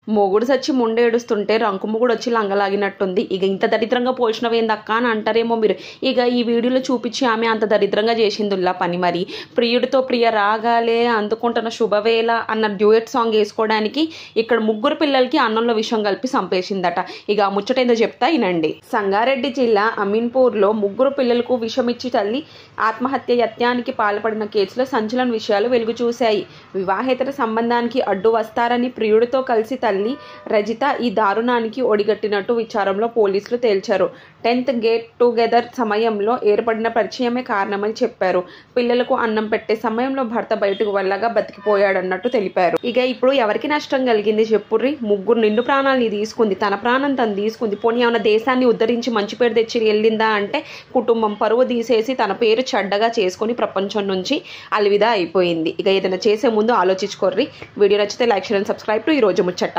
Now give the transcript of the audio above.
మొగుడు సచ్చి ముండేడుస్తుంటే రంకుముగుడు వచ్చి లంగలాగినట్టుంది. ఇక ఇంత దరిద్రంగా పోల్చినవేందక్క అని అంటారేమో మీరు. ఇక ఈ వీడియోలో చూపించి ఆమె అంత దరిద్రంగా చేసిందిలా పని. మరి ప్రియుడితో ప్రియ రాగాలే అందుకుంటున్న శుభవేళ అన్న డ్యూయట్ సాంగ్ వేసుకోవడానికి ఇక్కడ ముగ్గురు పిల్లలకి అన్నంలో విషం కలిపి చంపేసిందట. ఇక ఆ ముచ్చటేందో చెప్తా వినండి. సంగారెడ్డి జిల్లా అమీన్పూర్లో ముగ్గురు పిల్లలకు విషమిచ్చి తల్లి ఆత్మహత్య యత్నానికి పాల్పడిన కేసులో సంచలన విషయాలు వెలుగు చూశాయి. వివాహేతర సంబంధానికి అడ్డు వస్తారని ప్రియుడితో కలిసి తల్లి రజిత ఈ దారుణానికి ఒడిగట్టినట్టు విచారంలో పోలీసులు తేల్చారు. 10th గెట్ టుగెదర్ సమయంలో ఏర్పడిన పరిచయమే కారణమని చెప్పారు. పిల్లలకు అన్నం పెట్టే సమయంలో భర్త బయటకు వెళ్ళగా బతికిపోయాడన్నట్టు తెలిపారు. ఇక ఇప్పుడు ఎవరికి నష్టం కలిగింది చెప్పుర్రి. ముగ్గురు నిండు ప్రాణాలని తీసుకుంది, తన ప్రాణం తను తీసుకుంది. పోనీ ఏమైనా దేశాన్ని ఉద్ధరించి మంచి పేరు తెచ్చి వెళ్ళిందా అంటే కుటుంబం పరువు తీసేసి తన పేరు చెడ్డగా చేసుకుని ప్రపంచం నుంచి అలివిదా అయిపోయింది. ఇక ఏదైనా చేసే ముందు ఆలోచించుకోర్రి. వీడియో నచ్చితే like, share and subscribe to ఈ రోజు ముచ్చట.